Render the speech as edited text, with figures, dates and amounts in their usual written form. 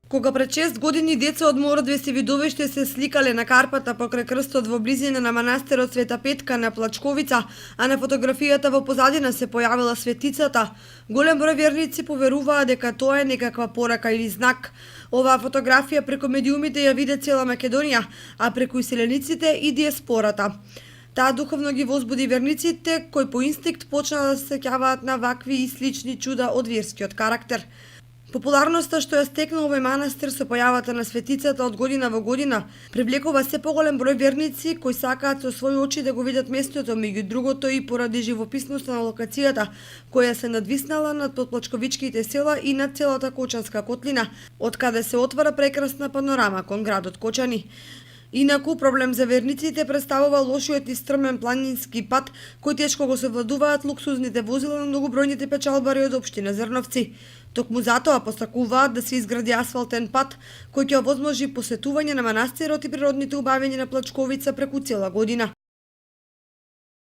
Кога пред 6 години деца од Мородве се Видовиште се сликале на карпата покрај крстот во близина на манастирот Света Петка на Плачковица, а на фотографијата во позадина се појавила светицата, голем број верници поверуваа дека тоа е некаква порака или знак. Оваа фотографија преку медиумите ја виде цела Македонија, а преку иселениците и диаспората. Таа духовно ги возбуди верниците, кои по инстинкт почнаа да се сеќаваат на вакви и слични чуда од верскиот карактер. Популарноста што ја стекна овој манастир со појавата на светицата од година во година привлекува се поголем број верници кои сакаат со своји очи да го видат местото, меѓу другото и поради живописноста на локацијата, која се надвиснала над подплачковичките села и над целата Кочанска котлина, од каде се отвара прекрасна панорама кон градот Кочани. Инаку проблем за верниците представува лошиот и стрмен планински пат, кој тешко го совладуваат луксузните возила на многобројните печалбари од општина Зрновци. Токму затоа посакуваат да се изгради асфалтен пат кој ќе овозможи посетување на манастирот и природните убавини на Плачковица преку цела година.